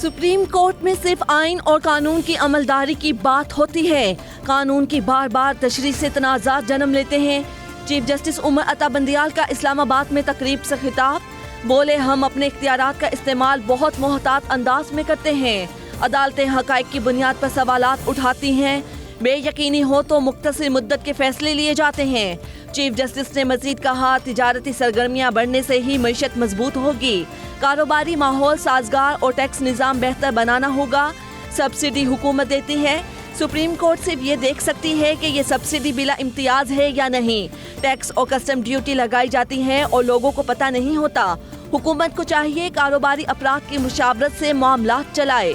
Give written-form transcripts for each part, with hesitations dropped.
Supreme court में सिर्फ आइन और कानून की अमलदारी की बात होती है। कानून की बार बार तशरीह से तनाज़ात जन्म लेते हैं। चीफ जस्टिस उमर अता बंदियाल का इस्लामाबाद में तकरीब से खिताब, बोले हम अपने इख्तियारात का इस्तेमाल बहुत मोहतात अंदाज में करते हैं। अदालतें हक़ाइक़ की बुनियाद पर सवालात उठाती हैं, बेयकीनी हो तो मुख्तसर मुद्दत के फैसले लिए जाते हैं। चीफ जस्टिस ने मजीद कहा, तिजारती सरगर्मियाँ बढ़ने से ही मईशत मजबूत होगी, कारोबारी माहौल साजगार और टैक्स निज़ाम बेहतर बनाना होगा। सब्सिडी हुकूमत देती है, सुप्रीम कोर्ट सिर्फ ये देख सकती है कि ये सब्सिडी बिला इम्तियाज है या नहीं। टैक्स और कस्टम ड्यूटी लगाई जाती है और लोगों को पता नहीं होता। हुकूमत को चाहिए कारोबारी अफराद की मुशावरत से मामलात चलाए।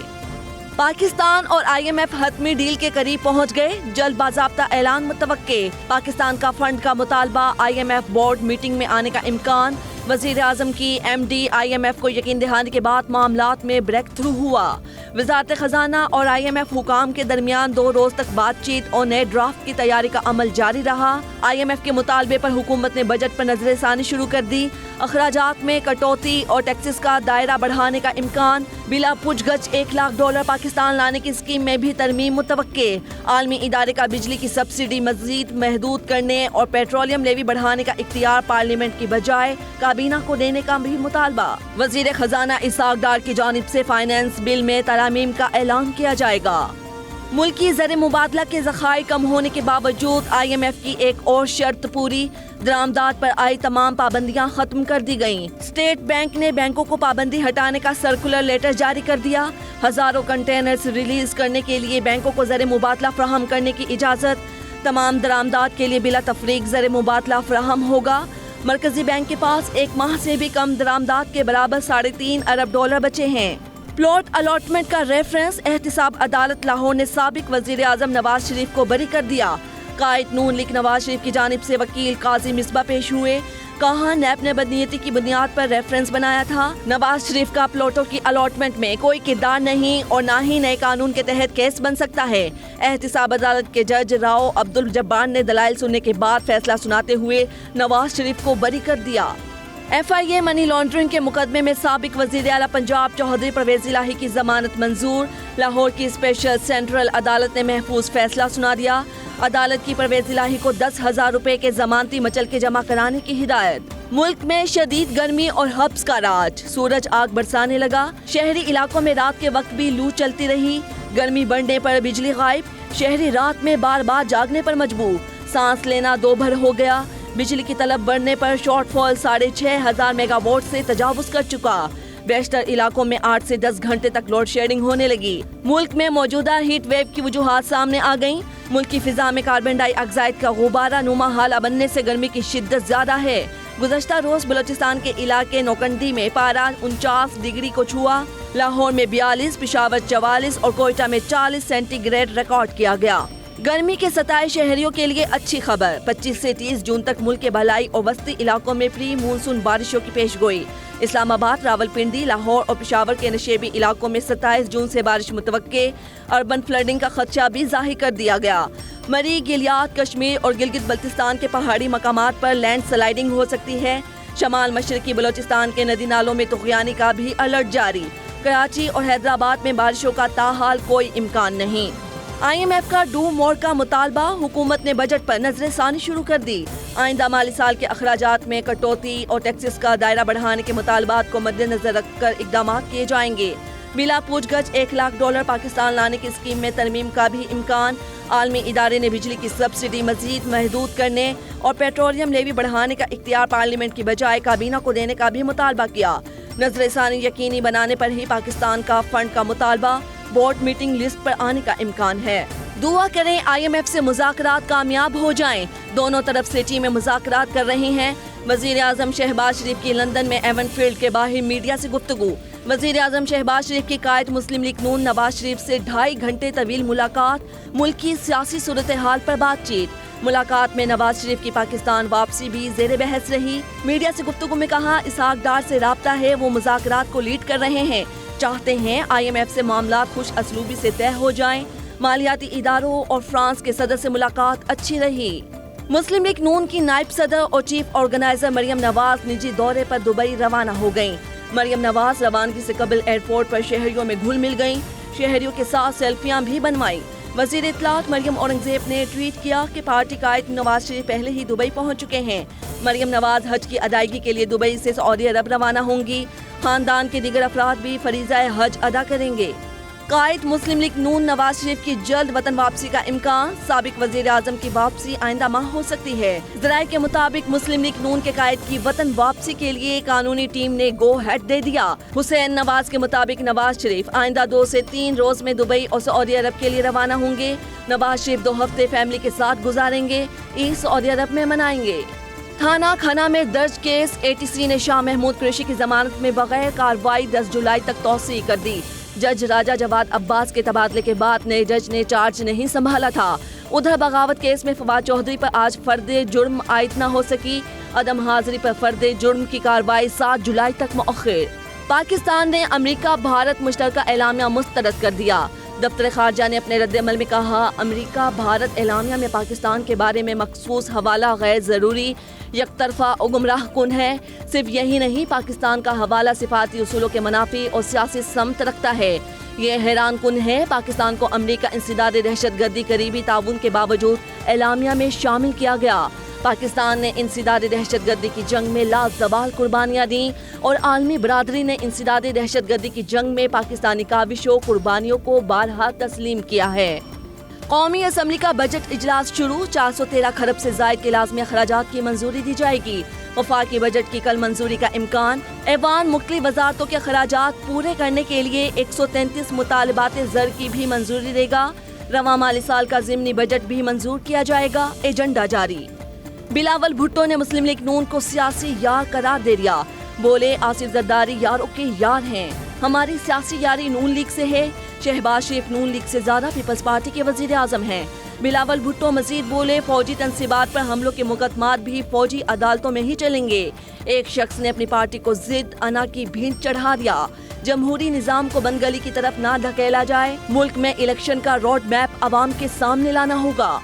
पाकिस्तान और IMF हतमी डील के करीब पहुंच गए, जल्द बाज़ाब्ता ऐलान मुतवक्के। पाकिस्तान का फंड का मुतालबा, IMF बोर्ड मीटिंग में आने का इम्कान। वज़ीर आज़म की MD IMF को यकीन दहाने के बाद मामलात में ब्रेक थ्रू हुआ। वज़ारत ख़जाना और IMF हुकाम के दरमियान 2 रोज़ तक बातचीत और नए ड्राफ्ट की तैयारी का अमल जारी रहा। IMF के मुतालबे पर हुकूमत ने बजट पर नज़रसानी शुरू कर दी। अखराजात में कटौती और टैक्सेस का दायरा बढ़ाने का इम्कान। बिला पुछगछ $1 लाख पाकिस्तान लाने की स्कीम में भी तरमीम मुतवक्के। आलमी इदारे का बिजली की सब्सिडी मजीद महदूद करने और पेट्रोलियम लेवी बढ़ाने का इख्तियार पार्लियामेंट की बजाय काबीना को देने का भी मुतालबा। वजीर खजाना इसाक डार की जानिब से फाइनेंस बिल में तरामीम का ऐलान किया जाएगा। मुल्की ज़र मुबादला के ज़खायर कम होने के बावजूद IMF की एक और शर्त पूरी, दरामदात पर आई तमाम पाबंदियां खत्म कर दी गईं। स्टेट बैंक ने बैंकों को पाबंदी हटाने का सर्कुलर लेटर जारी कर दिया। हजारों कंटेनर्स रिलीज करने के लिए बैंकों को ज़र मुबादला फ्राहम करने की इजाज़त। तमाम दरामदात के लिए बिला तफरीक ज़र मुबादला फ्राहम होगा। मरकजी बैंक के पास एक माह से भी कम दरामदात के बराबर $3.5 अरब बचे हैं। प्लॉट अलॉटमेंट का रेफरेंस, एहतिसाब अदालत लाहौर ने साबिक वजीर आज़म नवाज शरीफ को बरी कर दिया। कायद नून लीग नवाज शरीफ की जानिब से वकील काजी मिसबा पेश हुए। कहा, नैब ने बदनीयती की बुनियाद पर रेफरेंस बनाया था। नवाज शरीफ का प्लॉटों की अलॉटमेंट में कोई किरदार नहीं और ना ही नए कानून के तहत केस बन सकता है। एहतिसाब अदालत के जज राव अब्दुल जब्बार ने दलाइल सुनने के बाद फैसला सुनाते हुए नवाज शरीफ को बरी कर दिया। FIA मनी लॉन्ड्रिंग के मुकदमे में साबिक वजीर आला पंजाब चौधरी परवेज इलाही की जमानत मंजूर। लाहौर की स्पेशल सेंट्रल अदालत ने महफूज फैसला सुना दिया। अदालत की परवेज इलाही को 10,000 रुपए के जमानती मचल के जमा कराने की हिदायत। मुल्क में शदीद गर्मी और हब्स का राज, सूरज आग बरसाने लगा। शहरी इलाकों में रात के वक्त भी लू चलती रही। गर्मी बढ़ने पर बिजली गायब, शहरी रात में बार बार जागने पर मजबूर। सांस लेना दोभर हो गया। बिजली की तलब बढ़ने पर शॉर्टफॉल 6,500 मेगावाट से तजावुज कर चुका। बेशतर इलाकों में 8 से 10 घंटे तक लोड शेडिंग होने लगी। मुल्क में मौजूदा हीट वेव की वजूहात सामने आ गईं। मुल्क की फिजा में कार्बन डाइऑक्साइड का गुब्बारा नुमा हाला बनने से गर्मी की शिद्दत ज्यादा है। गुज़श्ता रोज बलोचिस्तान के इलाके नौकंडी में पारा 49 डिग्री को छुआ। लाहौर में 42, पिशावर 44 और कोयटा में 40 सेंटीग्रेड रिकॉर्ड किया गया। गर्मी के सताए शहरियों के लिए अच्छी खबर, 25 से 30 जून तक मुल्क के भलाई और वस्ती इलाकों में प्री मानसून बारिशों की पेशगोई। इस्लामाबाद, रावलपिंडी, लाहौर और पेशावर के नशेबी इलाकों में 27 जून से बारिश मुतवक्के। अर्बन फ्लडिंग का खदशा भी जाहिर कर दिया गया। मरी, गिलियात, कश्मीर और गिलगित बल्तिस्तान के पहाड़ी मकामात पर लैंड स्लाइडिंग हो सकती है। शमाल मशरकी बलोचिस्तान के नदी नालों में तुग़यानी का भी अलर्ट जारी। कराची और हैदराबाद में बारिशों का ताहाल कोई इम्कान नहीं। IMF का डू मोर का मुतालबा, हुकूमत ने बजट पर नजरसानी शुरू कर दी। आइंदा माली साल के अखराजात में कटौती और टैक्सेस का दायरा बढ़ाने के मुतालबात को मद्देनजर रखकर इकदाम किए जाएंगे। बिला पूछगछ $1 लाख पाकिस्तान लाने की स्कीम में तरमीम का भी इम्कान। आलमी इदारे ने बिजली की सब्सिडी मजीद महदूद करने और पेट्रोलियम लेवी बढ़ाने का इख्तियार पार्लियामेंट की बजाय काबीना को देने का भी मुतालबा किया। नजरसानी यकीनी बनाने पर ही पाकिस्तान का फंड का मुतालबा, बोर्ड मीटिंग लिस्ट पर आने का इम्कान है। दुआ करें IMF से मुज़ाकरात कामयाब हो जाएं। दोनों तरफ से टीमें मुज़ाकरात कर रही हैं। वज़ीर आज़म शहबाज शरीफ की लंदन में एवन फील्ड के बाहर मीडिया से गुफ्तगू। वज़ीर आज़म शहबाज शरीफ की कायद मुस्लिम लीग नून नवाज शरीफ से 2.5 घंटे तवील मुलाकात। मुल्क की सियासी सूरत हाल पर बातचीत। मुलाकात में नवाज शरीफ की पाकिस्तान वापसी भी ज़ेर बहस रही। मीडिया से गुफ्तगू में कहा, इसाक डार से राब्ता है, वो मुज़ाकरात को लीड कर रहे हैं। चाहते हैं IMF से मामलात खुश असलूबी से तय हो जाएं। मालियाती इदारों और फ्रांस के सदर से मुलाकात अच्छी रही। मुस्लिम लीग नून की नायब सदर और चीफ ऑर्गेनाइजर मरियम नवाज निजी दौरे पर दुबई रवाना हो गयीं। مریم نواز روانگی سے قبل ایئرپورٹ پر شہریوں میں گھل مل گئیں، شہریوں کے ساتھ سیلفیاں بھی بنوائیں۔ وزیر اطلاعات مریم اورنگزیب نے ٹویٹ کیا کہ پارٹی قائد نواز شریف پہلے ہی دبئی پہنچ چکے ہیں۔ مریم نواز حج کی ادائیگی کے لیے دبئی سے سعودی عرب روانہ ہوں گی۔ خاندان کے دیگر افراد بھی فریضہ حج ادا کریں گے۔ قائد مسلم لیگ نون نواز شریف کی جلد وطن واپسی کا امکان، سابق وزیر اعظم کی واپسی آئندہ ماہ ہو سکتی ہے۔ ذرائع کے مطابق مسلم لیگ نون کے قائد کی وطن واپسی کے لیے قانونی ٹیم نے گو ہیڈ دے دیا۔ حسین نواز کے مطابق نواز شریف آئندہ 2 سے 3 روز میں دبئی اور سعودی عرب کے لیے روانہ ہوں گے۔ نواز شریف 2 ہفتے فیملی کے ساتھ گزاریں گے، عید سعودی عرب میں منائیں گے۔ تھانہ کھنہ میں درج کیس، ATC نے شاہ محمود قریشی کی ضمانت میں بغیر کارروائی 10 جولائی تک توسیع کر دی۔ جج راجہ جواد عباس کے تبادلے کے بعد نئے جج نے چارج نہیں سنبھالا تھا۔ ادھر بغاوت کیس میں فواد چودھری پر آج فرد جرم عائد نہ ہو سکی، عدم حاضری پر فرد جرم کی کارروائی 7 جولائی تک مؤخر۔ پاکستان نے امریکہ بھارت مشترکہ اعلامیہ مسترد کر دیا۔ دفتر خارجہ نے اپنے رد عمل میں کہا، امریکہ بھارت اعلامیہ میں پاکستان کے بارے میں مخصوص حوالہ غیر ضروری، یک طرفہ اور گمراہ کن ہے۔ صرف یہی نہیں، پاکستان کا حوالہ صفاتی اصولوں کے منافی اور سیاسی سمت رکھتا ہے۔ یہ حیران کن ہے، پاکستان کو امریکہ انسداد دہشت گردی قریبی تعاون کے باوجود اعلامیہ میں شامل کیا گیا۔ پاکستان نے انسداد دہشت گردی کی جنگ میں لازوال قربانیاں دیں اور عالمی برادری نے انسداد دہشت گردی کی جنگ میں پاکستانی کاوشوں قربانیوں کو بارہا تسلیم کیا ہے۔ قومی اسمبلی کا بجٹ اجلاس شروع، 413 کھرب سے زائد کے لازمی اخراجات کی منظوری دی جائے گی۔ وفاقی بجٹ کی کل منظوری کا امکان۔ ایوان مختلف وزارتوں کے اخراجات پورے کرنے کے لیے 133 مطالبات زر کی بھی منظوری دے گا۔ رواں مالی سال کا ضمنی بجٹ بھی منظور کیا جائے گا۔ ایجنڈا جاری۔ بلاول بھٹو نے مسلم لیگ نون کو سیاسی یار قرار دے دیا، بولے آصف زرداری یاروں کے یار ہیں، ہماری سیاسی یاری نون لیگ سے ہے۔ شہباز شریف نون لیگ سے زیادہ پیپلز پارٹی کے وزیر اعظم ہیں۔ بلاول بھٹو مزید بولے، فوجی تنصیبات پر حملوں کے مقدمات بھی فوجی عدالتوں میں ہی چلیں گے۔ ایک شخص نے اپنی پارٹی کو ضد انا کی بھینٹ چڑھا دیا۔ جمہوری نظام کو بند گلی کی طرف نہ دھکیلا جائے، ملک میں الیکشن کا روڈ میپ عوام کے سامنے لانا ہوگا۔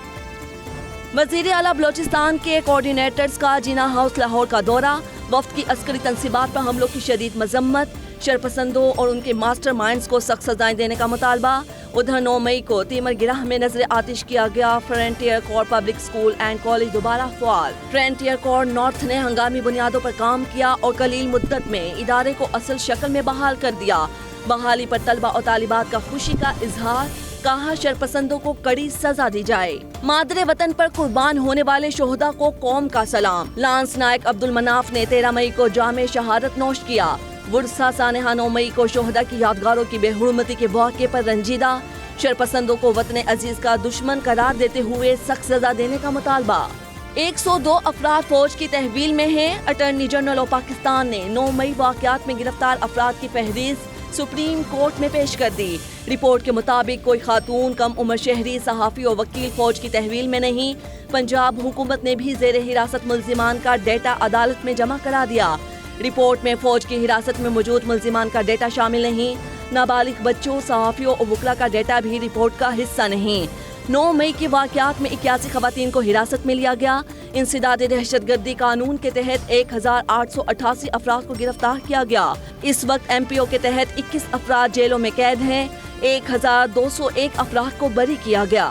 وزیر اعلیٰ بلوچستان کے کوآرڈینیٹرز کا جینا ہاؤس لاہور کا دورہ، وفد کی عسکری تنصیبات پر حملوں کی شدید مذمت، شرپسندوں اور ان کے ماسٹر مائنڈز کو سخت سزائیں دینے کا مطالبہ۔ ادھر 9 مئی کو تیمر گرہ میں نظر آتش کیا گیا Frontier Corps Public School and College دوبارہ فعال۔ فرنٹیئر کور نارتھ نے ہنگامی بنیادوں پر کام کیا اور قلیل مدت میں ادارے کو اصل شکل میں بحال کر دیا۔ بحالی پر طلبہ اور طالبات کا خوشی کا اظہار، کہا شرپسندوں کو کڑی سزا دی جائے۔ مادر وطن پر قربان ہونے والے شہداء کو قوم کا سلام، لانس نائک عبد المناف نے 13 مئی کو جام شہادت نوش کیا۔ ورثہ سانحہ 9 مئی کو شہداء کی یادگاروں کی بے حرمتی کے واقعے پر رنجیدہ، شرپسندوں کو وطن عزیز کا دشمن قرار دیتے ہوئے سخت سزا دینے کا مطالبہ۔ 102 افراد فوج کی تحویل میں ہیں۔ اٹارنی جنرل آف پاکستان نے 9 مئی واقعات میں گرفتار افراد کی فہرست سپریم کورٹ میں پیش کر دی۔ رپورٹ کے مطابق کوئی خاتون، کم عمر شہری، صحافی اور وکیل فوج کی تحویل میں نہیں۔ پنجاب حکومت نے بھی زیر حراست ملزمان کا ڈیٹا عدالت میں جمع کرا دیا۔ رپورٹ میں فوج کی حراست میں موجود ملزمان کا ڈیٹا شامل نہیں۔ نابالغ بچوں، صحافیوں اور وکلا کا ڈیٹا بھی رپورٹ کا حصہ نہیں۔ 9 مئی کے واقعات میں 81 خواتین کو حراست میں لیا گیا۔ انسداد دہشت گردی قانون کے تحت 1888 افراد کو گرفتار کیا گیا۔ اس وقت MPO کے تحت 21 افراد جیلوں میں قید ہیں۔ 1201 افراد کو بری کیا گیا۔